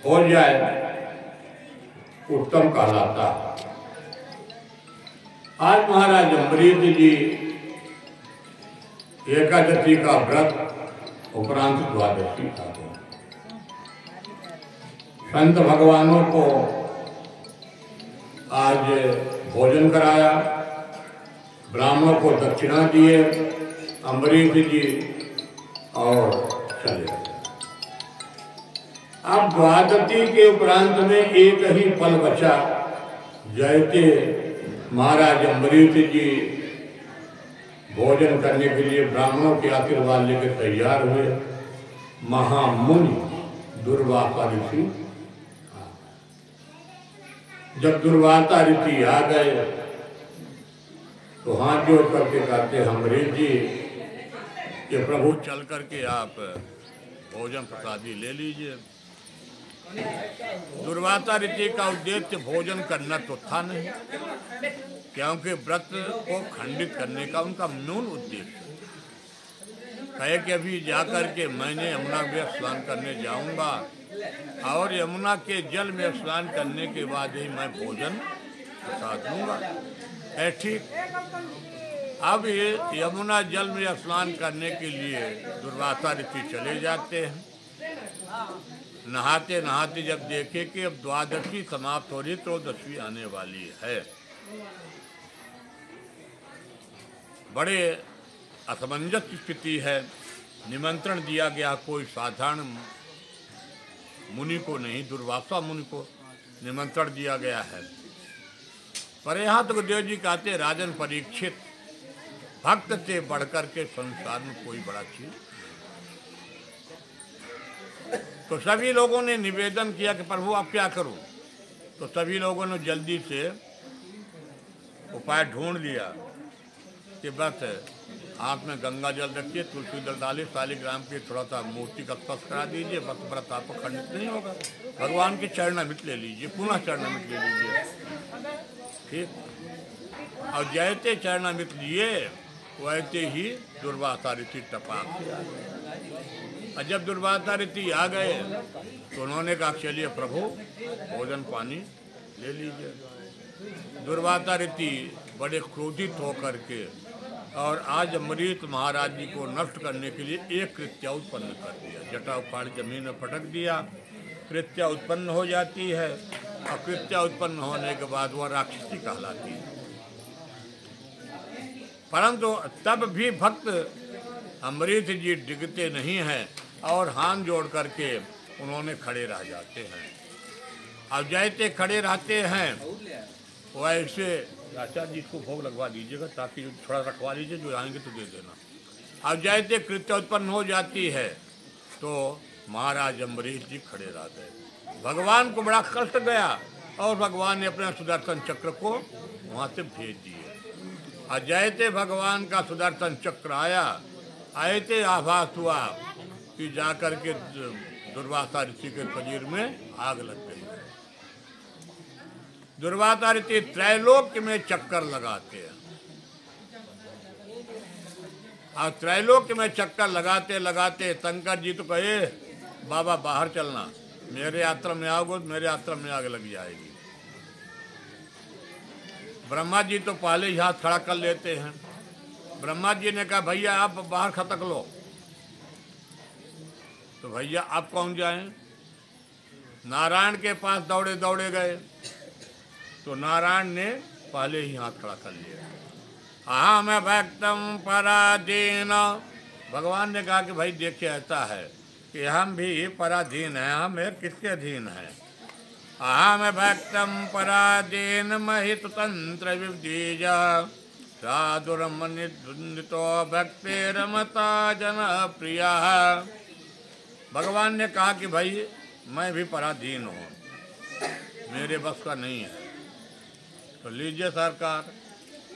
हो जाए उत्तम कहलाता है। आज महाराज अम्बरीश जी एकादशी का व्रत उपरांत द्वादशी का संत भगवानों को आज भोजन कराया, ब्राह्मणों को दक्षिणा दिए अम्बरीश जी और चले। अब द्वादशी के उपरांत में एक ही पल बचा, जैसे महाराज अम्बरीश जी भोजन करने के लिए ब्राह्मणों के आशीर्वाद लेकर तैयार हुए, महामुनि दुर्वासा ऋषि। जब दुर्वासा ऋषि आ गए तो हाथ जोड़ करके कहते अम्बरीश जी कि प्रभु चल करके आप भोजन प्रसादी ले लीजिए। दुर्वासा ऋषि का उद्देश्य भोजन करना तो था नहीं, क्योंकि व्रत को खंडित करने का उनका मूल उद्देश्य कहे कि अभी जाकर के मैंने यमुना में स्नान करने जाऊंगा और यमुना के जल में स्नान करने के बाद ही मैं भोजन प्रसाद लूंगा। है ठीक। अब ये यमुना जल में स्नान करने के लिए दुर्वासा ऋषि चले जाते हैं। नहाते नहाते जब देखे कि अब द्वादशी समाप्त हो रही, त्रयोदशी आने वाली है, बड़े असमंजस स्थिति है। निमंत्रण दिया गया कोई साधारण मुनि को नहीं, दुर्वासा मुनि को निमंत्रण दिया गया है। पर यहाँ तो गुरुदेव जी कहते राजन परीक्षित, भक्त से बढ़कर के संसार में कोई बड़ा चीज। तो सभी लोगों ने निवेदन किया कि प्रभु आप क्या करूं। तो सभी लोगों ने जल्दी से उपाय ढूंढ लिया कि बस हाथ में गंगा जल रखिए, तुलसी जल डालिए, शालिग्राम की थोड़ा सा मूर्ति का स्पर्श करा दीजिए, बस व्रत आपको खंडित नहीं होगा। भगवान की चरणामृत ले लीजिए, पुनः चरणामृत ले लीजिए। ठीक। और जैसे चरणामृत लिए वैसे ही दुर्वासा ऋषि टपाक से आ गए। और जब दुर्वासा ऋषि आ गए तो उन्होंने कहा चलिए प्रभु भोजन पानी ले लीजिए। दुर्वासा ऋषि बड़े क्रोधित होकर के और आज अम्बरीश महाराज जी को नष्ट करने के लिए एक कृत्या उत्पन्न कर दिया। जटा उखाड़ जमीन में पटक दिया, कृत्या उत्पन्न हो जाती है और कृत्या उत्पन्न होने के बाद वह राक्षसी कहलाती है। परंतु तब भी भक्त अम्बरीश जी डिगते नहीं हैं और हाथ जोड़ करके उन्होंने खड़े रह जाते हैं। अब जैसे खड़े रहते हैं वैसे आचार्य जी को भोग लगवा दीजिएगा, ताकि थोड़ा रखवा लीजिए, जो आएंगे तो दे देना। अब जैसे कृत्य उत्पन्न हो जाती है तो महाराज अम्बरीश जी खड़े रह गए। भगवान को बड़ा कष्ट गया और भगवान ने अपने सुदर्शन चक्र को वहाँ से भेज दिए। और जैसे भगवान का सुदर्शन चक्र आया, ऐसे आभास हुआ कि जाकर के दुर्वासा ऋषि के शरीर में आग लग गई। दुर्वासा ऋषि त्रैलोक्य में चक्कर लगाते हैं और त्रैलोक्य में चक्कर लगाते लगाते शंकर जी तो कहे बाबा बाहर चलना, मेरे आश्रम में आओगे तो मेरे आश्रम में आग लग जाएगी। ब्रह्मा जी तो पहले ही हाथ खड़ा कर लेते हैं। ब्रह्मा जी ने कहा भैया आप बाहर खतक लो। तो भैया आप कौन जाएं? नारायण के पास दौड़े दौड़े गए तो नारायण ने पहले ही हाथ खड़ा कर लिया। अहम भक्तम पराधीन। भगवान ने कहा कि भाई देखिए ऐसा है कि हम भी पराधीन हैं, हम किसके अधीन हैं। अहम भक्तम पराधीन महित तंत्र विदीज साधुरमनितो भक्ति रमता जन प्रिया। भगवान ने कहा कि भाई मैं भी पराधीन हूँ, मेरे बस का नहीं है। तो लीजिए सरकार,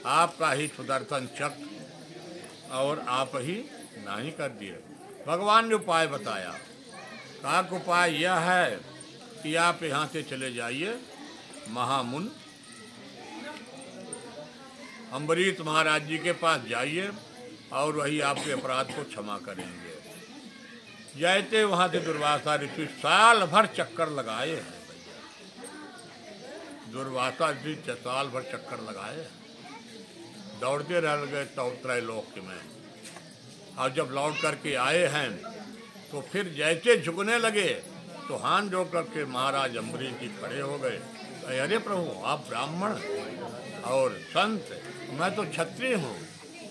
आपका ही सुदर्शन चक्र और आप ही नहीं कर दिए। भगवान ने उपाय बताया। कहा उपाय यह है कि आप यहाँ से चले जाइए, महामुन अम्बरीश महाराज जी के पास जाइए और वही आपके अपराध को क्षमा करेंगे। जाते वहां से दुर्वासा ऋषि साल भर चक्कर लगाए हैं। दुर्वासा ऋषि साल भर चक्कर लगाए, दौड़ते रह गए त्रैलोक्य में। और जब लौट करके आए हैं तो फिर जैसे झुकने लगे तो हाथ जोड़ करके महाराज अम्बरीश जी खड़े हो गए। अरे प्रभु, आप ब्राह्मण और संत, मैं तो क्षत्रिय हूँ।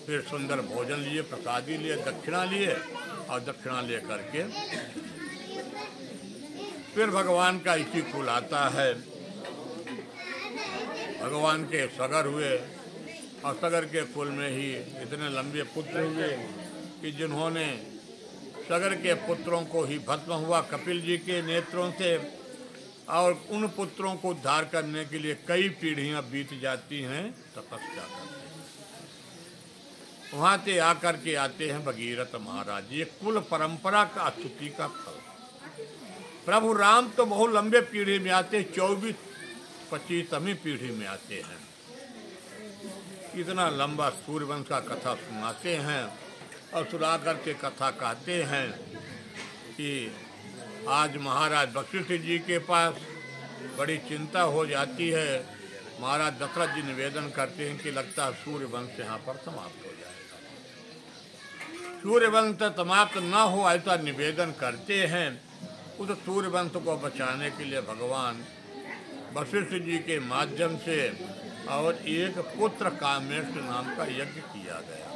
फिर सुंदर भोजन लिए, प्रसादी लिए, दक्षिणा लिए, और दक्षिणा ले करके फिर भगवान का इसी कुल आता है। भगवान के सगर हुए और सगर के कुल में ही इतने लंबे पुत्र हुए कि जिन्होंने सगर के पुत्रों को ही भस्म हुआ कपिल जी के नेत्रों से, और उन पुत्रों को उद्धार करने के लिए कई पीढ़ियां बीत जाती हैं तपस्या करते हैं। वहाँ से आकर के आते हैं भगीरथ महाराज। ये कुल परंपरा का स्तुति का फल। प्रभु राम तो बहुत लंबे पीढ़ी में आते, 24-25वीं पीढ़ी में आते हैं। इतना लंबा सूर्यवंश का कथा सुनाते हैं और सुना करके कथा कहते हैं कि आज महाराज वशिष्ठ जी के पास बड़ी चिंता हो जाती है। महाराज दशरथ जी निवेदन करते हैं कि लगता है सूर्यवंश यहाँ पर समाप्त हो जाएगा। सूर्यवंश समाप्त न हो ऐसा निवेदन करते हैं। उस सूर्यवंश को बचाने के लिए भगवान वशिष्ठ जी के माध्यम से और एक पुत्र कामेष्ट नाम का यज्ञ किया गया।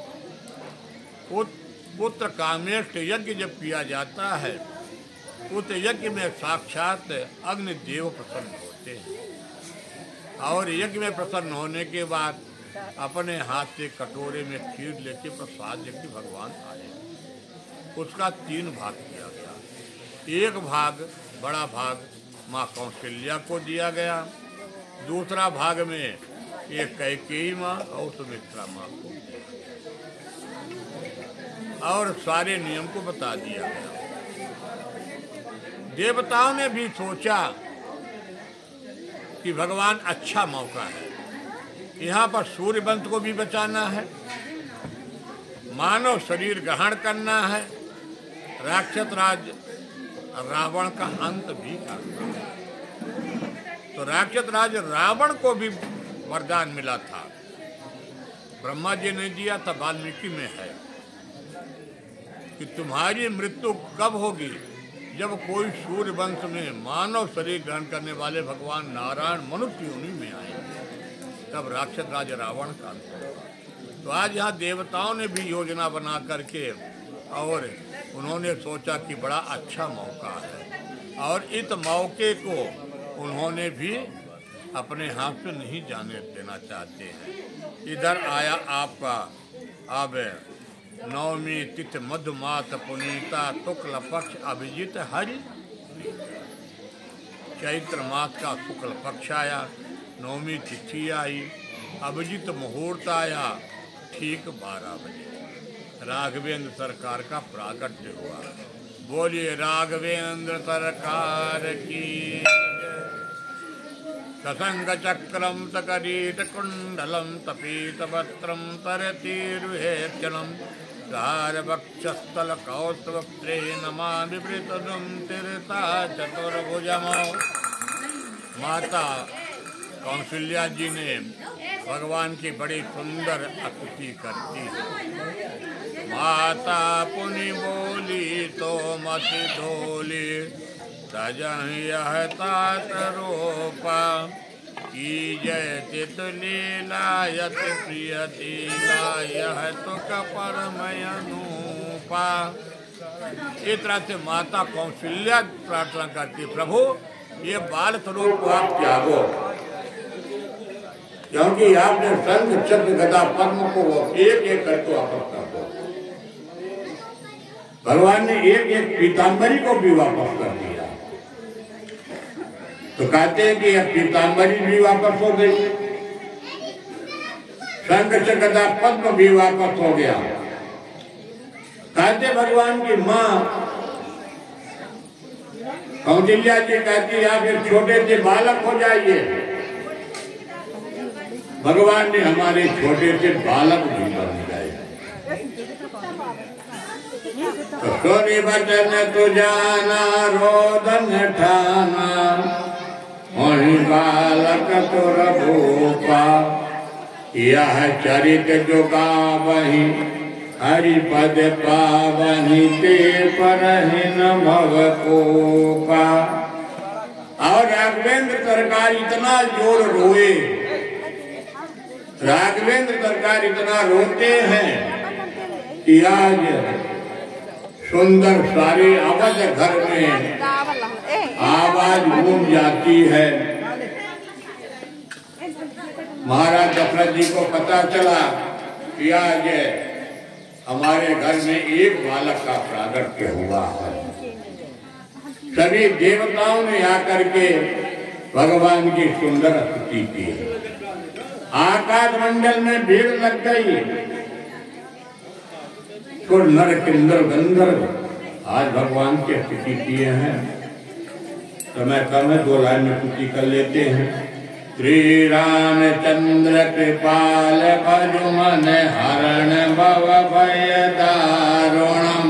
पुत्र कामेष्ट यज्ञ जब किया जाता है, उस यज्ञ में साक्षात अग्निदेव प्रसन्न होते हैं। और यज्ञ में प्रसन्न होने के बाद अपने हाथ से कटोरे में खीर लेके प्रसाद लेके भगवान आए। उसका 3 भाग किया गया। एक भाग, बड़ा भाग माँ कौशल्या को दिया गया। दूसरा भाग में एक कैकेयी माँ और सुमित्रा माँ को, और सारे नियम को बता दिया गया। देवताओं ने भी सोचा कि भगवान अच्छा मौका है, यहाँ पर सूर्यवंश को भी बचाना है, मानव शरीर ग्रहण करना है, राक्षस राज रावण का अंत भी करना है। तो राक्षस राज रावण को भी वरदान मिला था, ब्रह्मा जी ने दिया था, वाल्मीकि में है कि तुम्हारी मृत्यु कब होगी, जब कोई सूर्यवंश में मानव शरीर ग्रहण करने वाले भगवान नारायण मनुष्य योनि में आए, तब राक्षस राज रावण का अंत होगा। तो आज यहाँ देवताओं ने भी योजना बना करके और उन्होंने सोचा कि बड़ा अच्छा मौका है, और इस मौके को उन्होंने भी अपने हाथ से नहीं जाने देना चाहते हैं। इधर आया आपका अब नवमी तिथि मधुमास पुनीता शुक्ल पक्ष अभिजित हरि। चैत्र मास का शुक्ल पक्ष आया, नवमी तिथि आई, अभिजित मुहूर्त आया, ठीक 12 बजे राघवेंद्र सरकार का प्राकट्य हुआ। बोलिए राघवेंद्र सरकार की। ससंग चक्रम तकरीट कुंडलम तपीत वस्त्रम तरतीरुहेचनम गार वक्षस्थल कौस्तवक्त्रे नमामि वृतदुम तीर्था चतुर्भुजमो। माता कौशल्या जी ने भगवान की बड़ी सुंदर स्तुति करती है। माता पुनि बोली तो मति धोली, सजन यह तात रूपा, की जय चित लीला यत प्रियति यह तो परमय अनुपा। इस तरह से माता कौशल्या प्रार्थना करती, प्रभु ये बाल स्वरूप को आप त्यागो, क्योंकि आपने शंख चक्र गदा पद्म को एक एक करके वापस कर दो। भगवान ने एक एक पीताम्बरी को भी वापस कर दिया। तो कहते हैं कि यह पीताम्बरी भी वापस हो गई, शंख चक्र गदा पद्म भी वापस हो गया। कहते भगवान की माँ कौशल्या जी कहती आप एक छोटे से बालक हो जाइए। भगवान ने हमारे छोटे से बालक भी बन गए। तो सोनी बचन तुझाना रोदन ठाना, वही बालक तुर भूपा, यह चरित जो गावहि हरिपद पावनि ते परहिन भव कोपा। और राघवेंद्र सरकार इतना जोर रोए, राघवेंद्र सरकार इतना रोते हैं कि आज सुंदर सारे अवध घर में आवाज गूंज जाती है। महाराज दशरथ जी को पता चला कि आज हमारे घर में एक बालक का प्रागट्य हुआ है। सभी देवताओं ने आकर के भगवान की सुंदर स्तुति की। आकाश मंडल में भीड़ लग गई। तो नर किन्नर गंधर्व आज भगवान की स्तुति किए हैं। समय कम है, 2 लाइन में स्तुति कर लेते हैं। श्री रामचंद्र कृपाल भजुमन हरण भव भय दारुणम,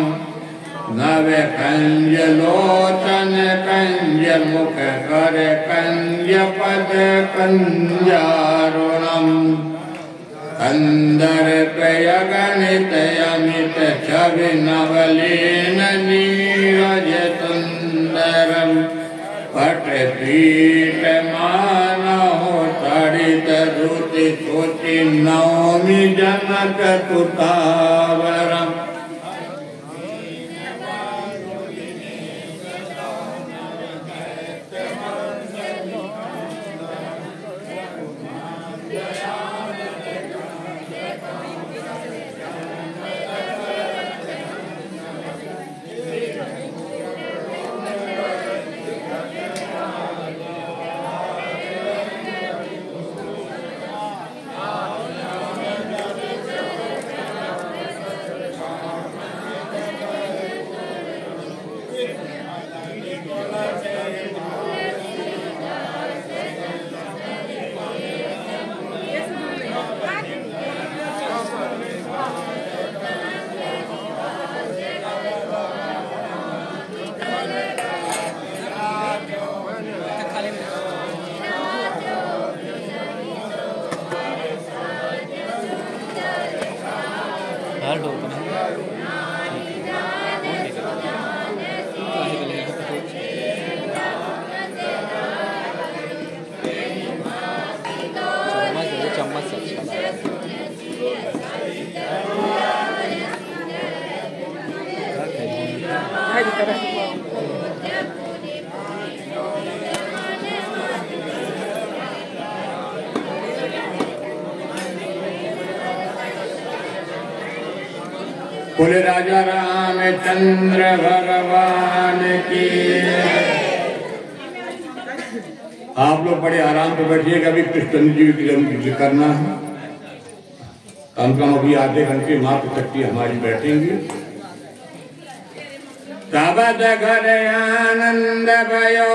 नव कंज लोचन कंज मुख कर कंज पद कंजारुणम, कंदर प्रय गणित अमित छवि नवलीन नीरज सुंदरम, पट पीठ मानहो तड़ित रुचि सुचि नौमि जनक तुतावरम। बोले राजा रामचंद्र भगवान की। आप लोग बड़े आराम से बैठिएगा। अभी कृष्ण जी की करना है, कम कम अभी आधे घंटे मात्र शक्ति हमारी बैठेंगी। अवध घर आनंद भयो,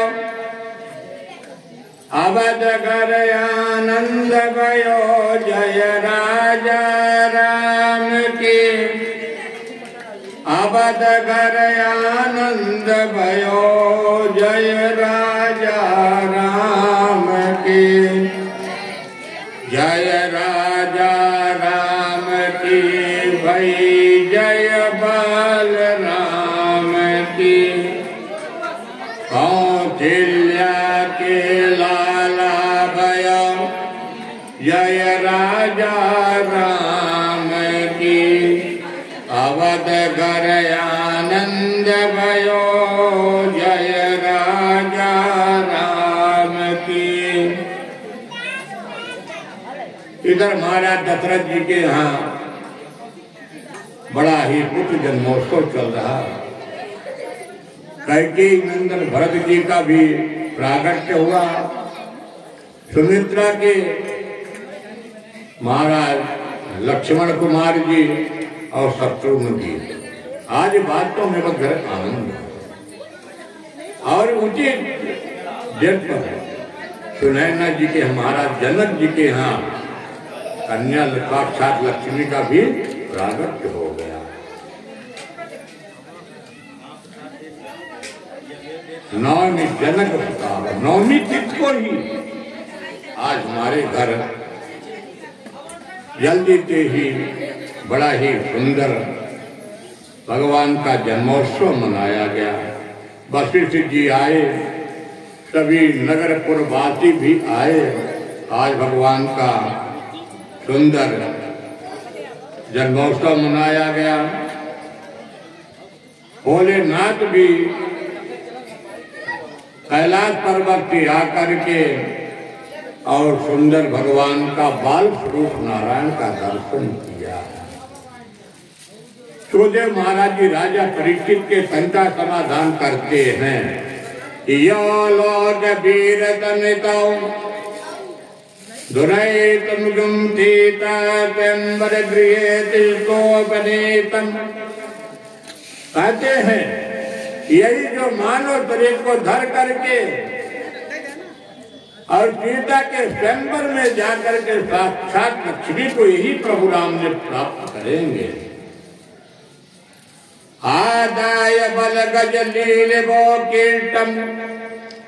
अवध घर आनंद भयो, जय राजा राम की। अवध घर आनंद भयो, जय राजा राम की। जय राजा राम की, भई जय बाल राम की। कौशल्या के लाला भयो, जय राजा राम की। अवध घर आनंद भयो, जय राजा राम की। इधर महाराज दशरथ जी के यहाँ बड़ा ही पुत्र जन्मोत्सव चल रहा है। कैकेयी नंदन भरत जी का भी प्रागट्य हुआ। सुमित्रा के महाराज लक्ष्मण कुमार जी और शत्रुघ्न जी। आज बातों में घर आनंद और उचित डेट पर सुनैना जी के महाराज जनक जी के यहाँ कन्या साक्षात लक्ष्मी का भी प्रागट्य हो गया। नवमी जनक सुतावा, नवमी तिथि को ही आज हमारे घर जल्दी से ही बड़ा ही सुंदर भगवान का जन्मोत्सव मनाया गया। वशिष्ठ जी आए, सभी नगरपुरवासी भी आए। आज भगवान का सुंदर जन्मोत्सव मनाया गया। भोलेनाथ भी कैलाश पर्वत से आकर के और सुंदर भगवान का बाल स्वरूप नारायण का दर्शन किया। सुखदेव महाराज जी राजा परीक्षित के शंका समाधान करते हैं। यो लोक वीर तनितो दुरैतम गुंठीता पेंबर गृहेतिष्ठोपनीतम। कहते हैं यही जो मानव शरीर को धर करके और सीता के स्वयंवर में जाकर के साक्षात लक्ष्मी को यही प्रभु राम ने प्राप्त करेंगे। आदाय बल गज लील वो कीर्तम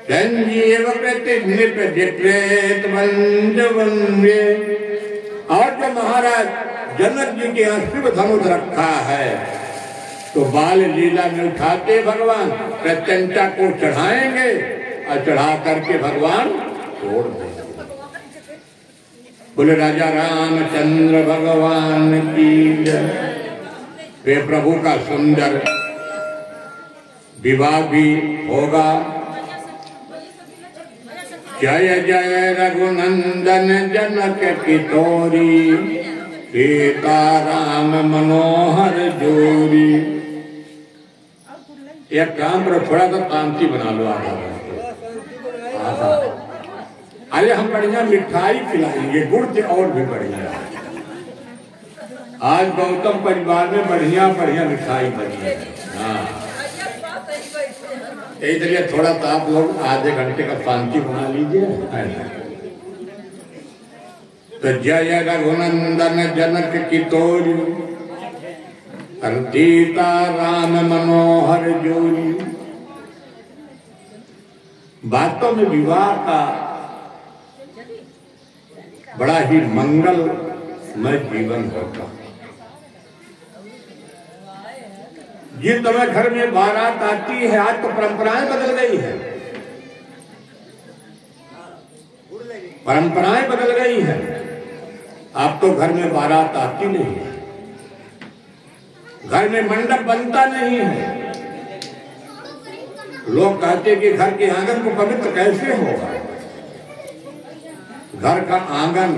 संजीव प्रतिनिप जिक्रेत वंज वंदे। और जो महाराज जनक जी के अश्व धनुष रखा है तो बाल लीला में उठाते भगवान प्रत्यंता को चढ़ाएंगे और चढ़ा करके भगवान छोड़ देंगे। बोले राजा रामचंद्र भगवान की जय। वे प्रभु का सुंदर विवाह भी होगा। जय जय रघुनंदन जनक की तोरी, सीता राम मनोहर जोरी। एक काम करो, थोड़ा सा तांती बना लो आधा। अरे हम बढ़िया मिठाई खिलाएंगे, गुड़ से और भी बढ़िया। आज गौतम परिवार में बढ़िया बढ़िया मिठाई बनी है। हाँ, इसलिए थोड़ा सा आप लोग आधे घंटे का शांति बना लीजिए। तो जय रघुनंदन जनक की तोरी, सीता राम मनोहर जोरी। वास्तव में विवाह का बड़ा ही मंगलमय जीवन होता। जिस समय घर में बारात आती है, आज तो परंपराएं बदल गई है, परंपराएं बदल गई है। अब तो घर में बारात आती नहीं है, घर में मंडप बनता नहीं है। लोग कहते कि घर के आंगन को पवित्र कैसे होगा। घर का आंगन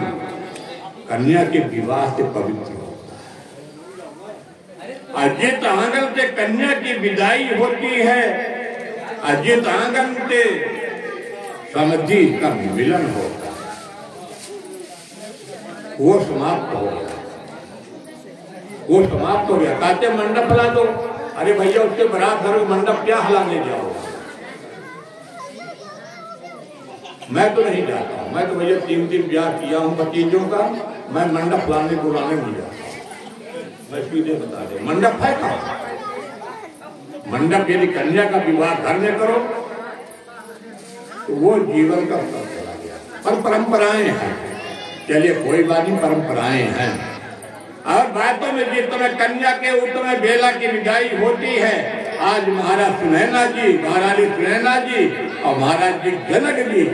कन्या के विवाह से पवित्र होता है। जिस आंगन से कन्या की विदाई होती है, जिस आंगन से समधि का मिलन होता है, वो समाप्त हो गया, वो समाप्त हो गया। कहते मंडप हिला दो, अरे भैया उसके बारात घर में मंडप क्या हिलाने जाओ। मैं तो नहीं जाता हूँ, मैं तो भैया 3 ब्याह किया हूँ भतीजों का, मैं मंडप हिलाने बुलाने नहीं जाता। मैं सीधे बता दे, मंडप है कहाँ? मंडप यदि कन्या का विवाह घर में करो तो वो जीवन का स्तर चला गया। पर परंपराएं हैं, चलिए कोई बात नहीं, परंपराएं हैं। और बातों में जिस तरह कन्या के उस समय बेला की विदाई होती है, आज महाराज सुनैना जी, महारानी सुनैना जी और महाराज जी जनक जी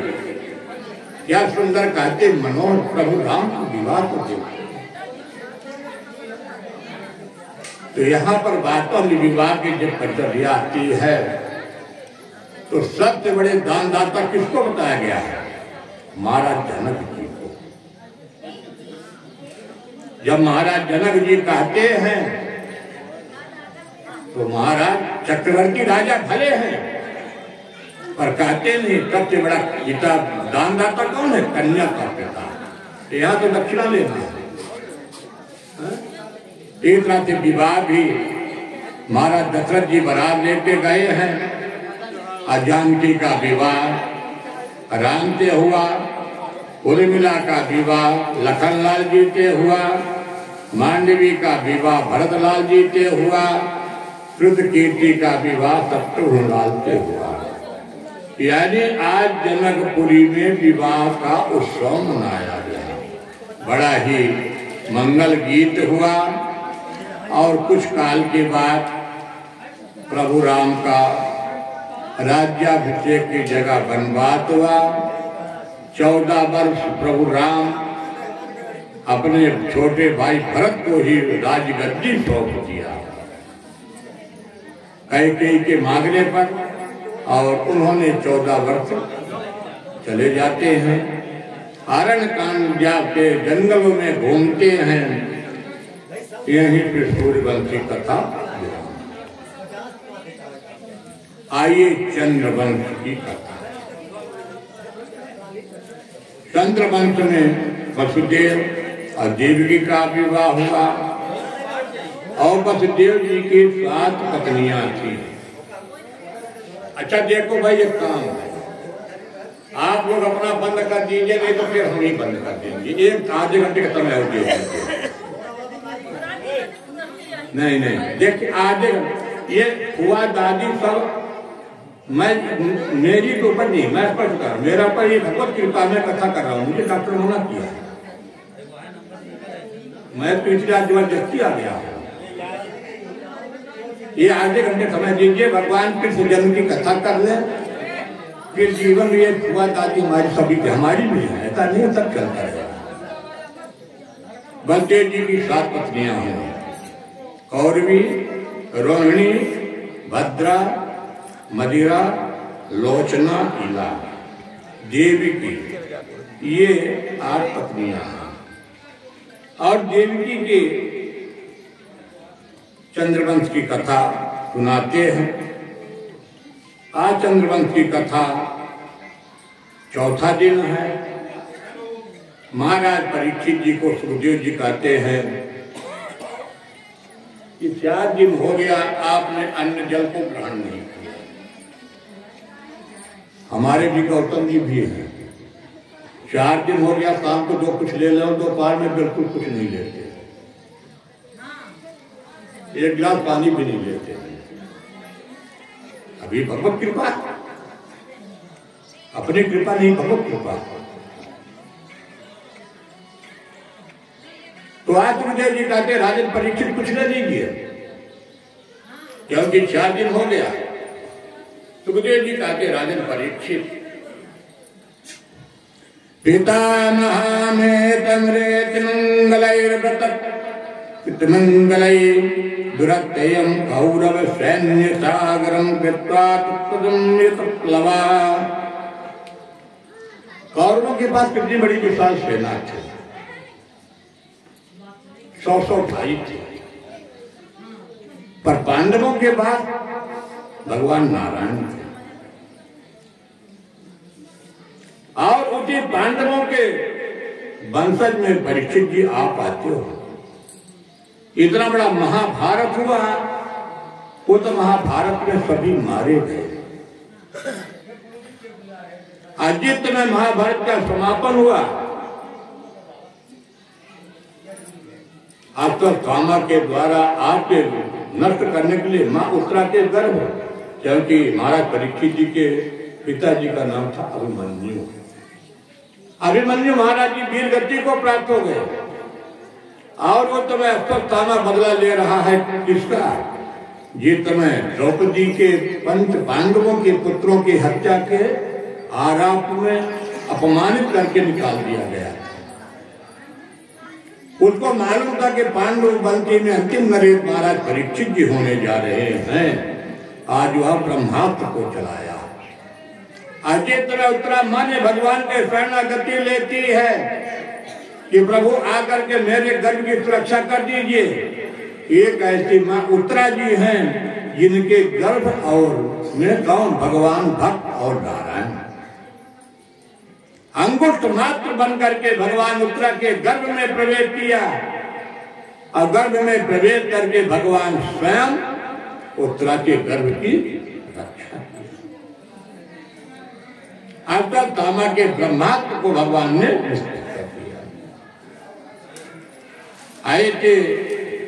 क्या सुंदर कहते, मनोहर प्रभु राम की विवाह को देखो। तो यहाँ पर बातों में विवाह की जब प्रक्रिया आती है तो सबसे बड़े दानदाता किसको बताया गया है? महाराज जनक जी को। जब महाराज जनक जी कहते हैं तो महाराज चक्रवर्ती राजा भले हैं पर कहते नहीं सबसे बड़ा पिता दानदाता कौन है? कन्या का पिता। यहाँ तो दक्षिणा लेना है। एक तरह से विवाह भी महाराज दशरथ जी बारात लेते गए हैं। जानकी का विवाह राम से हुआ, उर्मिला का विवाह लखनलाल जी से हुआ, मांडवी का विवाह भरतलाल जी से हुआ, रुद्रकीर्ति का विवाह शत्रुघ्न लाल से हुआ। यानी आज जनकपुरी में विवाह का उत्सव मनाया गया, बड़ा ही मंगल गीत हुआ। और कुछ काल के बाद प्रभु राम का राज्याभिषेक की जगह वनवास हुआ। 14 वर्ष प्रभु राम अपने छोटे भाई भरत को ही राजगद्दी सौंप दिया कैकेयी के मांगने पर, और उन्होंने 14 वर्ष चले जाते हैं, अरण्य कांड जाके जंगलों में घूमते हैं। यहीं पे सूर्यवंश की कथा। आइए चंद्रवंश की कथा। चंद्रवंश में वसुदेव और देवकी का विवाह हुआ और वसुदेव जी की 7 पत्नियां थी। अच्छा देखो भाई, एक काम है, आप लोग अपना बंद कर दीजिए, नहीं तो फिर हम ही बंद कर देंगे। एक आधे घंटे का समय हो गया। नहीं नहीं, देखिए आधे घंटे ये हुआ दादी सब, मैं मेरी तो ऊपर नहीं, मैं स्पष्ट कर, मेरा पर ये भगवत कृपा में कथा कर रहा हूँ। मुझे डॉक्टर होना किया, मैं तो इसलिए आज जबरदस्ती आ गया। ये आधे घंटे समय दीजिए, भगवान कृष्ण जन्म की कथा कर ले, फिर जीवन में ये हुआ दादी हमारी सभी हमारी भी है, ऐसा नहीं सब चलता है। बलदेव जी की 7 पत्नियां हैं, कौरवी, रोहिणी, भद्रा, मदिरा, लोचना, इला, देवकी, ये 8 पत्नियां हैं। और देवकी के चंद्रवंश की कथा सुनाते हैं। आज चंद्रवंश की कथा 4था दिन है। महाराज परीक्षित जी को सुखदेव जी कहते हैं कि 4 दिन हो गया आपने अन्न जल को ग्रहण नहीं किया। हमारे भी गौतम जी भी हैं, 4 दिन हो गया, शाम को जो कुछ ले लो, दोपहर में बिल्कुल कुछ नहीं लेते, एक गिलास पानी भी नहीं लेते। अभी भगवत कृपा, अपनी कृपा नहीं, भगवत कृपा। तो आज सुखदेव जी कहते राजन परीक्षित कुछ ले लीजिए, क्योंकि 4 दिन हो गया। सुखदेव जी कहते राजन परीक्षित, पितामह में तमरेत मंगलैर्व्रत पितमंगलै दुरत्ययं कौरव सैन्य सागरं कृत्वा तत्पदम्यतप्लवा। कौरवों के पास कितनी बड़ी विशाल सेना थी, 100 भाई थे, पर पांडवों के पास भगवान नारायण थे। और उसी पांडवों के वंशज में परीक्षित जी आप आते हो। इतना बड़ा महाभारत हुआ, वो तो महाभारत में सभी मारे गए। अजित में महाभारत का समापन हुआ। अब तो कामा के द्वारा आपके नष्ट करने के लिए मां उत्तरा के गर्भ, क्योंकि महाराज परीक्षित जी के पिताजी का नाम था अभिमन्यु। अभिमन्यु महाराज जी वीर गति को प्राप्त हो गए, और वो तुम्हें अश्वत्थामा बदला ले रहा है किसका? ये तुम्हें द्रौपदी के पंच पांडवों के पुत्रों की हत्या के आरोप में अपमानित करके निकाल दिया गया। उसको मालूम था कि पांडव बंती में अंतिम नरेश महाराज परीक्षित जी होने जा रहे हैं। आज वह ब्रह्मास्त्र को चलाया। अजय तरह उत्तरा मां ने भगवान के शरणागति लेती है कि प्रभु आकर के मेरे गर्भ की सुरक्षा कर दीजिए। एक ऐसी मां उत्तरा जी हैं जिनके गर्भ और में कौन? भगवान भक्त और नारायण। अंगुष्ठ मात्र बन करके भगवान उत्तरा के गर्भ में प्रवेश किया, और गर्भ में प्रवेश करके भगवान स्वयं उत्तरा के गर्भ की रक्षा की। अब तक तामा के ब्रह्मास्त्र को भगवान ने निश्चित कर दिया। ऐसे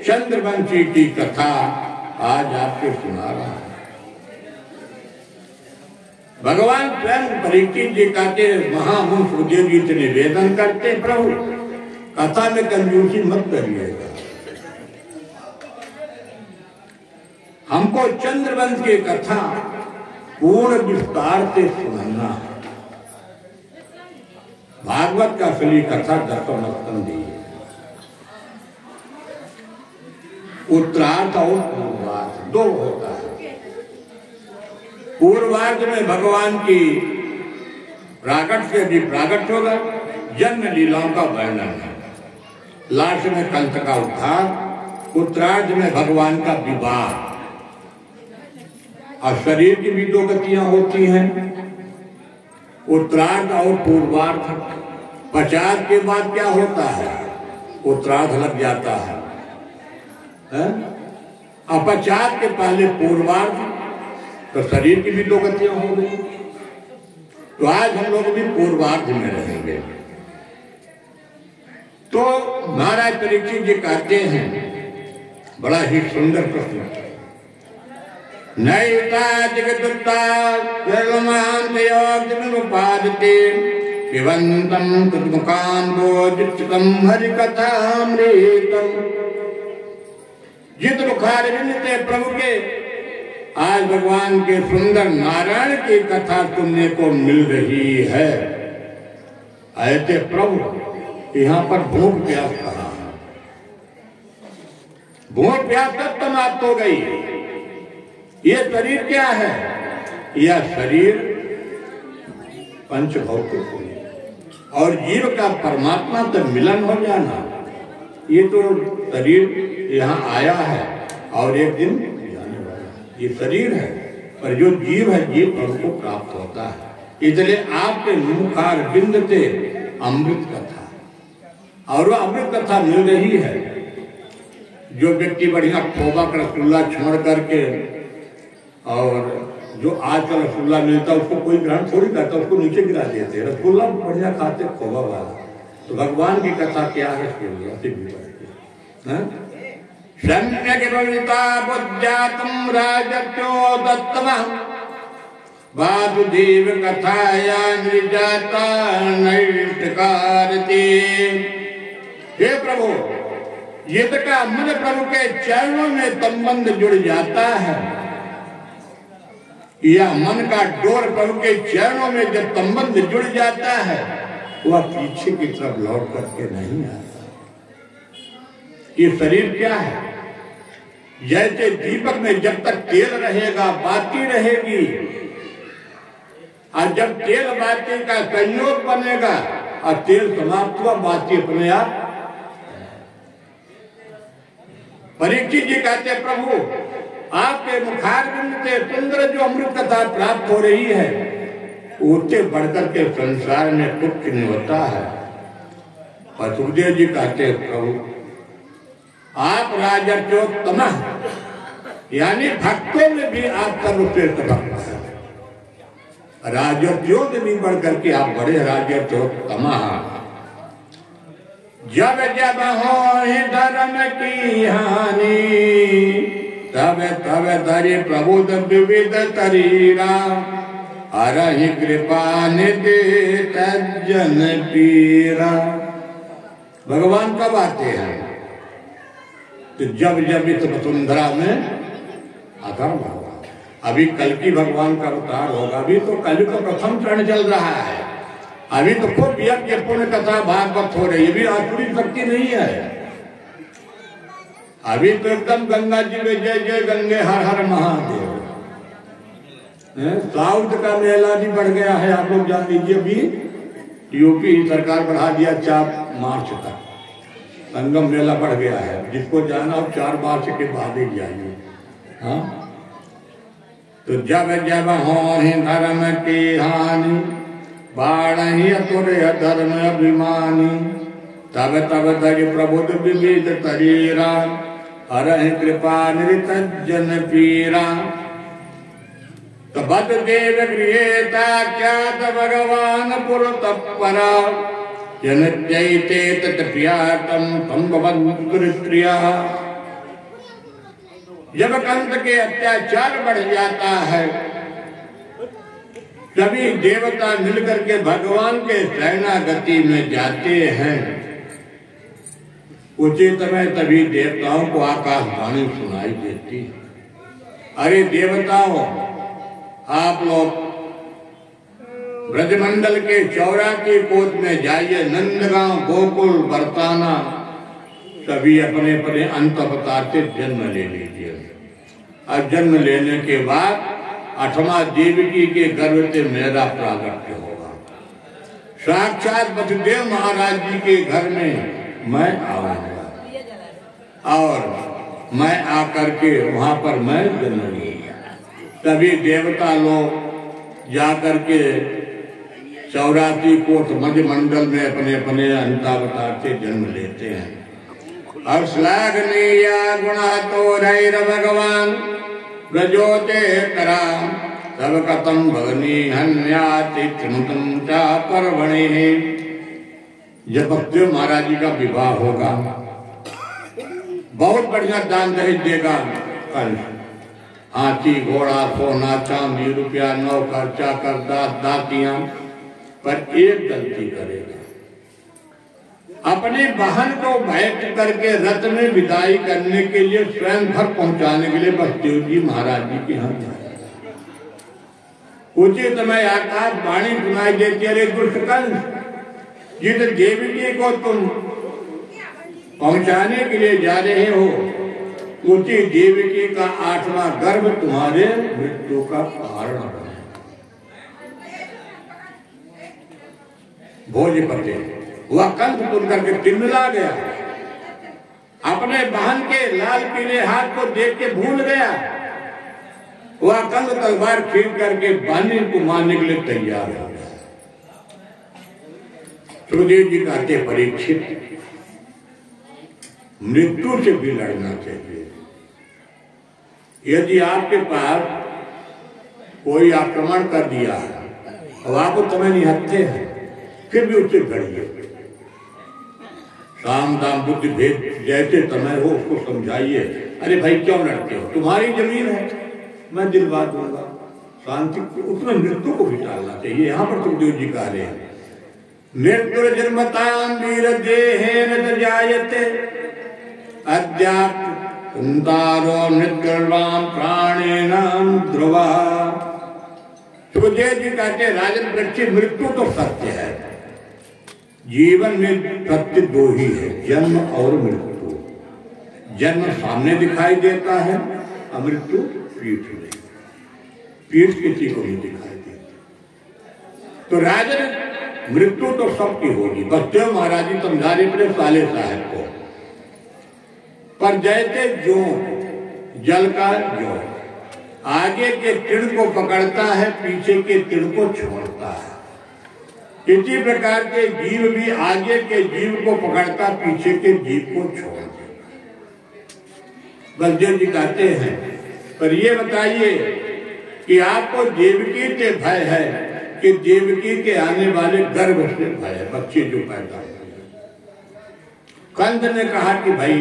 चंद्रवंशी की कथा आज आपको सुना रहा है। भगवान स्वयं परीक्षित जी कहते महामुनि सुखदेव जी से निवेदन करते, प्रभु कथा में कंजूसी मत करिएगा, हमको चंद्रवंश की कथा पूर्ण विस्तार से सुनाना है। भागवत का असली कथा दशमस्कंधी है, उत्तरार्ध और पूर्वार्ध दो होता है। पूर्वार्ध में भगवान की प्राकट से भी प्राकट होगा, जन्म लीलाओं का वर्णन है, लास्ट में कंस का उद्धार, उत्तरार्ध में भगवान का विवाह। और शरीर की भी दो गतियां होती हैं, उत्तरार्ध और पूर्वार्ध। 50 के बाद क्या होता है, उत्तरार्ध लग जाता है, और 50 के पहले पूर्वार्ध, तो शरीर की भी दो गतियां हो गई। तो आज हम लोग भी पूर्वार्ध में रहेंगे। तो महाराज परीक्षित जी कहते हैं, बड़ा ही सुंदर प्रश्न, नैता जगदुत्ता उपादते पिबंतम तद्मुखाम्बोजितम हरिकथामृतम। जित बुखार मिलते प्रभु के, आज भगवान के सुंदर नारायण की कथा सुनने को मिल रही है। ऐसे प्रभु यहाँ पर भूख प्यास कहा, भूख प्यास तब समाप्त हो गई। ये शरीर क्या है, यह शरीर पंचभौतिक और जीव का परमात्मा तो मिलन हो जाना। ये तो शरीर यहाँ आया है और एक दिन जाने वाला, ये शरीर है, पर जो जीव है जीव प्रभु को प्राप्त होता है। इसलिए आपके मुखार बिंद से अमृत कथा, और वो अमृत कथा मिल रही है। जो व्यक्ति बढ़िया खोबा का रसगुल्ला छोड़ करके, और जो आजकल रसगुल्ला मिलता है उसको कोई ग्रहण थोड़ी करता, उसको नीचे गिरा देते हैं। रसगुल्ला बढ़िया खाते खोबा वाला, तो भगवान की कथा क्या है सम्यक भविता बुद्ध्यातम राजत्यो दत्तमः वासुदेव कथाया निर्जाता नैष्टकारते। हे प्रभु, युद्ध का मन प्रभु के चरणों में संबंध जुड़ जाता है, या मन का डोर प्रभु के चरणों में जब संबंध जुड़ जाता है, वह पीछे की तरफ लौट करके नहीं आता। ये शरीर क्या है, जैसे दीपक में जब तक तेल रहेगा बाती रहेगी, और जब तेल बाती का संयोग बनेगा और तेल समाप्त हुआ, बाती अपने आप। परीक्षित जी कहते प्रभु आपके मुखारबिंद से सुंदर जो अमृत कथा प्राप्त हो रही है, उससे बढ़कर के संसार में कुछ नहीं होता है। और सुखदेव जी कहते प्रभु आप राजर्षोत्तम, यानी भक्तों में भी आप सर्वश्रेष्ठ भक्त हैं, राजर्षियों से भी बढ़कर के आप बड़े राजर्षोत्तम। जब जब हो धर्म की हानि, तब तब धरि प्रबुद विविध शरीरा, हरहि कृपा निधि तज्जन पीरा। भगवान कब आते हैं, तो जब जब इस वसुंधरा में अधर्म होगा। अभी कल की भगवान का अवतार होगा, अभी तो कल का प्रथम चरण चल रहा है, अभी तो खूब यज्ञ पुण्य कथा भागवत हो रही है, अभी आसुरी शक्ति नहीं है। अभी तो एकदम गंगा जी में जय जय गंगे हर हर महादेव। साउथ का मेला भी बढ़ गया है, आप लोग जान लीजिए। अभी यूपी सरकार बढ़ा दिया 4 मार्च तक, संगम मेला बढ़ गया है। जिसको जाना हो 4 मार्च के बाद ही जाइए। हाँ, तो जब जब हो धर्म की हानि, बाण ही अतुरे धर्म अभिमानी, तब तब धरि प्रबुद विविध शरीरा, हरहि कृपा निरतज्जन पीरा। तो बद देव गृहेता ख्यात भगवान पुर तत्परा, जनत्यैते तत्प्रियातम संभवन्त्रिया। जब कंस के अत्याचार बढ़ जाता है, सभी देवता मिलकर के भगवान के शरणागति में जाते हैं। उचित में तभी देवताओं को आकाशवाणी सुनाई देती है, अरे देवताओं, आप लोग ब्रजमंडल के 84 कोट में जाइए, नंदगांव, गोकुल, बरसाना, सभी अपने अपने अंत अवतार से जन्म ले लीजिए। और जन्म लेने के बाद 8वां देवकी के गर्भ से मेरा प्रागट्य होगा। साक्षात वसुदेव महाराज जी के घर में मैं आऊंगा और मैं आकर के वहां पर मैं जन्म लूंगा। सभी देवता लोग जाकर के 84 कोट मध्यमंडल में अपने अपने अंतावतार से जन्म लेते हैं। और श्लाघनीय गुण तो रैर भगवान ब्रजोते करा तब कथम भगनी हन्याति त्रिमुतम चा पर्वणे। जब भक्ति महाराज जी का विवाह होगा, बहुत बढ़िया दान दहेज देगा कल, हाथी, घोड़ा, सोना, चांदी, रुपया, नौकर, चाकर, दातियां, पर एक गलती करेगा, अपनी बहन को भेंट करके रथ में विदाई करने के लिए स्वयं घर पहुंचाने के लिए बसदेव जी महाराज जी के यहाँ जाएगा। उचित समय आकाशवाणी सुनाई देती, अरे दुष्ट कंस, जिस देवी को तुम पहुंचाने के लिए जा रहे हो, उसी देवी का 8वां गर्भ तुम्हारे मृत्यु का कारण बने। भोजपति वह कंस सुन करके टिमला गया, अपने बहन के लाल पीले हाथ को देख के भूल गया। वह कंस तलवार खींच करके बानी को मारने के लिए तैयार हो गया। सुखदेव जी कहते, परीक्षित, मृत्यु से भी लड़ना चाहिए। यदि आपके पास कोई आक्रमण कर दिया और आप उस समय निहत्थे हैं, फिर भी उससे लड़िए। साम दाम बुद्धि भेद जैसे समय हो उसको समझाइए, अरे भाई क्यों लड़ते हो, तुम्हारी जमीन है, मैं दिलवा दूंगा, शांति। उसमें मृत्यु को भी टालना चाहिए। यहाँ पर सुखदेव जी कह रहे हैं, मृत्यु जन्मताम वीर देहेन जायते अद्यारो मृत्युर्वाम प्राणेनाम ध्रुवा। सुखदेव जी कहते, राजन परीक्षित, मृत्यु तो सत्य है, जीवन में सत्य दो ही है, जन्म और मृत्यु। जन्म सामने दिखाई देता है, मृत्यु पीठ में, पीठ किसी को नहीं दिखाई देती। तो राजन मृत्यु तो सबकी होगी। बसदेव महाराज जी समझा रहे अपने साले साहब को, पर जैसे जो जल का जो आगे के तीर को पकड़ता है, पीछे के तीर को छोड़ता है, इसी प्रकार के जीव भी आगे के जीव को पकड़ता, पीछे के जीव को छोड़ देता। बलदेव जी कहते हैं, पर ये बताइए कि आपको देवकी से भय है कि देवकी के आने वाले गर्भ से भय है, बच्चे जो पैदा हुए। कंस ने कहा कि भाई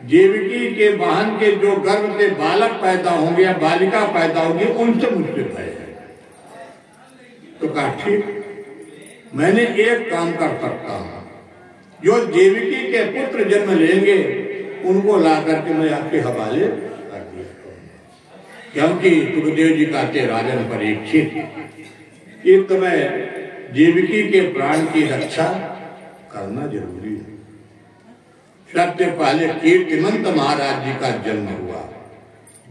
देवकी के वाहन के जो गर्भ से बालक पैदा होंगे या बालिका पैदा होगी, उनसे मुझसे भय है। तो कहा ठीक, मैंने एक काम कर सकता हूं, जो देवकी के पुत्र जन्म लेंगे उनको ला करके मैं आपके हवाले कर दिया। क्योंकि सुखदेव जी कहते, राजन परीक्षित, इस समय देवकी के प्राण की रक्षा करना जरूरी है। सबसे पहले कीर्तिमंत महाराज जी का जन्म हुआ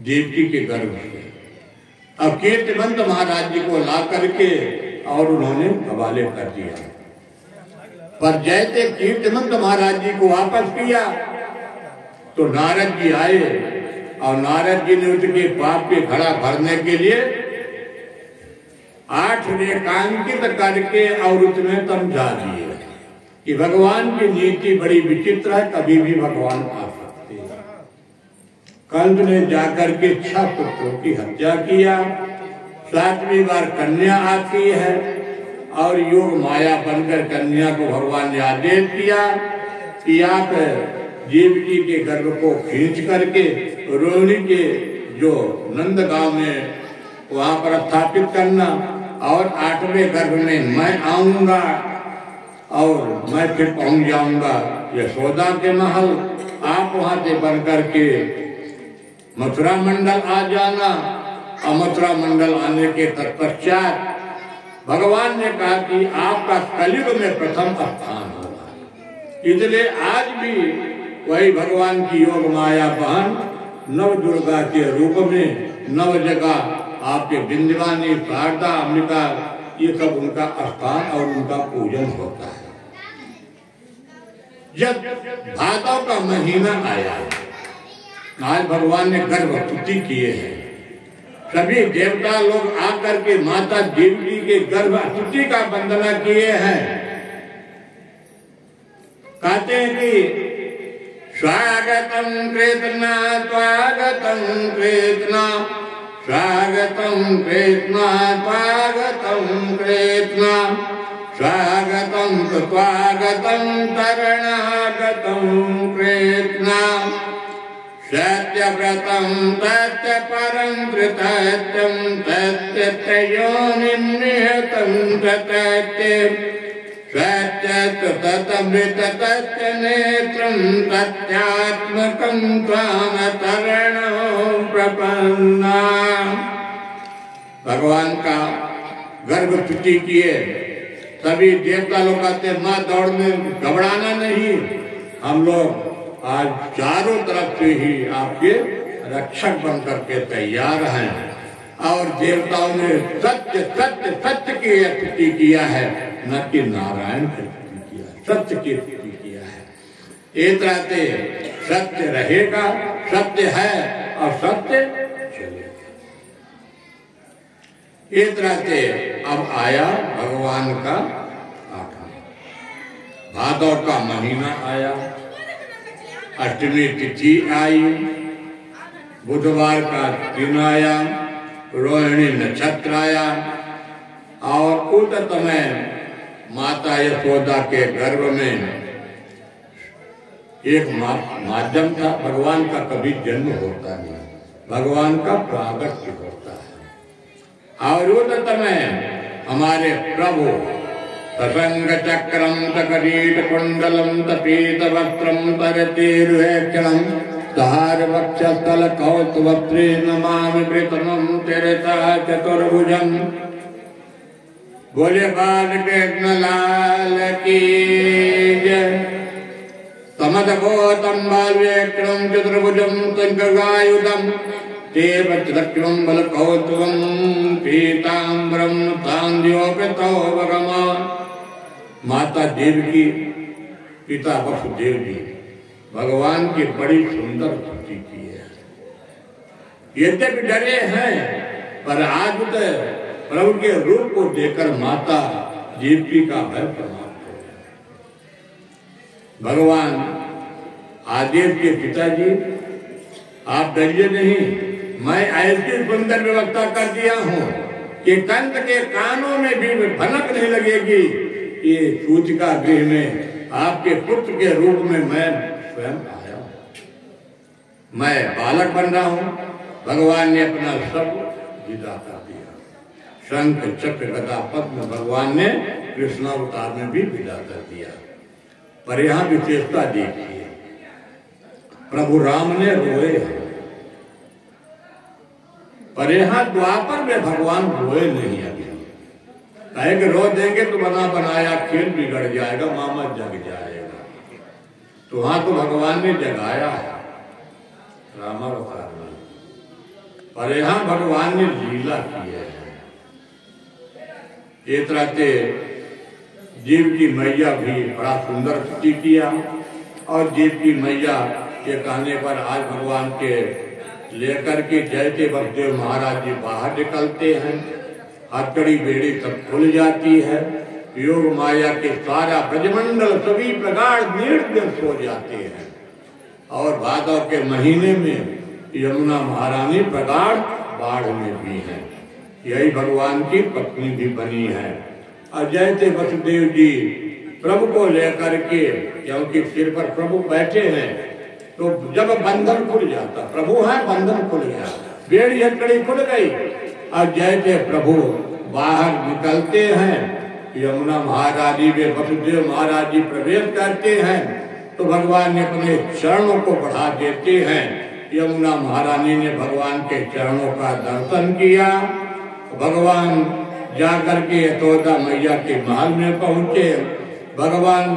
देवकी के गर्भ से। अब कीर्तिमंत महाराज जी को ला करके और उन्होंने हवाले कर दिया। पर जैसे कीर्तिमंत महाराज जी को वापस किया तो नारद जी आए और नारद जी ने उसके पाप के घड़ा भरने के लिए 8 रेखांकित करके और उसमें समझा दिए कि भगवान की नीति बड़ी विचित्र है, कभी भी भगवान आ सकते हैं। कंस ने जाकर के 6 पुत्रों की हत्या किया, 7वीं बार कन्या आती है और योग माया बनकर कन्या को भगवान ने आदेश किया कि आप देवकी के गर्भ को खींच करके रोहिणी के जो नंदगांव में वहां पर स्थापित करना, और 8वें गर्भ में मैं आऊंगा और मैं फिर पहुंच जाऊंगा यशोदा के महल। आप वहां से बन करके मथुरा मंडल आ जाना। और मथुरा मंडल आने के तत्पश्चात भगवान ने कहा कि आपका कलयुग में प्रथम स्थान होगा। इसलिए आज भी वही भगवान की योग माया बहन नव दुर्गा के रूप में नव जगह आपके बिंदवानी शारदा अंबिका ये सब उनका स्थान और उनका पूजन होता है। जब भादव का महीना आया, आज भगवान ने गर्भ स्तुति किए हैं। सभी देवता लोग आकर के माता देवी के गर्भ स्तुति का वंदना किए हैं। कहते हैं कि स्वागतम कृतना स्वागतम कृतना स्वागतम कृतना स्वागतम कृतना स्वागतम स्वागतम शरणागतम कृतना सत्यव्रतम सत्यपरं धृतत्यं सत्ययोनिं निहतं सत्यं सत्यमृततत्यनेत्रं सत्यात्मकं त्वामतरणो प्रपन्ना। भगवान का गर्भ स्तुति किए। सभी देवता लोग कहते माँ दौड़ने घबराना नहीं, हम लोग आज चारों तरफ से ही आपके रक्षक बनकर के तैयार हैं। और देवताओं ने सत्य सत्य सत्य की स्तुति किया है, न कि नारायण की स्तुति किया है, सत्य की स्तुति किया है। एक रहते सत्य रहेगा, सत्य है और सत्य चलेगा। एक रहते अब आया भगवान का 8वां भादव का महीना आया, अष्टमी तिथि आई, बुधवार का दिन आया, रोहिणी नक्षत्र आया और उस समय माता यशोदा के गर्भ में एक माध्यम था। भगवान का कभी जन्म होता नहीं, भगवान का प्रागट्य होता है। और उस समय हमारे प्रभु ससंग चक्रम तकरीट कुंडलम तपीत वस्त्रम तरतीर्वेक्षणम धार वक्षस्थल कौतुवत्रे नमामि प्रीतमं तिरता चतुर्भुजं। बोले बालकृष्ण लाल की जय। तमदगोतम बालवेक्षणं चतुर्भुजं शंखगायुधं देवचक्रं बलकौतुकं पीताम्बरं तांद्योपितो भगवान। माता देवकी पिता वसुदेव जी भगवान की बड़ी सुंदर स्तुति की है। यद्यपि डरे हैं पर आज तो प्रभु के रूप को देखकर माता देवकी का भय समाप्त हो गया। भगवान आदेव के पिताजी आप डरिए नहीं, मैं ऐसी सुंदर व्यवस्था कर दिया हूँ कि कंस के कानों में भी भनक नहीं लगेगी। ये सूचिका गृह में आपके पुत्र के रूप में मैं स्वयं आया हूँ, मैं बालक बन रहा हूँ। भगवान ने अपना सब विदा कर दिया। शंख चक्र गदा पद्म भगवान ने कृष्णावतार में भी विदा कर दिया। पर यहाँ विशेषता देखिए, प्रभु राम ने रोए, पर यहाँ द्वापर में भगवान रोए नहीं। अभी कहे कि रो देंगे तो बना बनाया खेल बिगड़ जाएगा, मामा जग जाएगा। तो वहां तो भगवान ने जगाया है रामावतार में, पर यहाँ भगवान ने लीला की है। एक रहते जीव की मैया भी बड़ा सुंदर स्तुति किया। और जीव की मैया के कहने पर आज भगवान के लेकर के जयते वसुदेव महाराज जी बाहर निकलते हैं। हथकड़ी बेड़ी सब खुल जाती है। योग माया के सारा ब्रजमंडल सभी प्रगाढ़ नीड में सो जाते हैं। और भादव के महीने में यमुना महारानी प्रगाढ़ बाढ़ में भी है। यही भगवान की पत्नी भी बनी है। और जैसे वसुदेव जी प्रभु को लेकर के, क्योंकि सिर पर प्रभु बैठे हैं, तो जब बंधन खुल जाता, प्रभु है बंधन खुल गया, बेड़ी हथकड़ी खुल गई। और जैसे प्रभु बाहर निकलते हैं, यमुना महाराजी वे वसुदेव महाराज जी प्रवेश करते हैं तो भगवान ने अपने चरणों को बढ़ा देते हैं। यमुना महारानी ने भगवान के चरणों का दर्शन किया। भगवान जाकर के यशोदा मैया के महल में पहुंचे। भगवान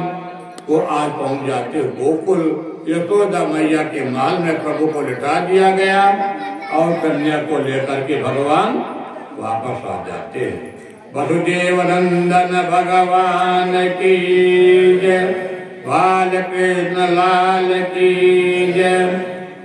को आज पहुंच जाते गोकुल। यशोदा मैया के महल में प्रभु को लिटा दिया गया और कन्या को लेकर के भगवान वापस आ जाते हैं। वसुदेव नंदन भगवान की जय, बाल कृष्ण लाल की जय।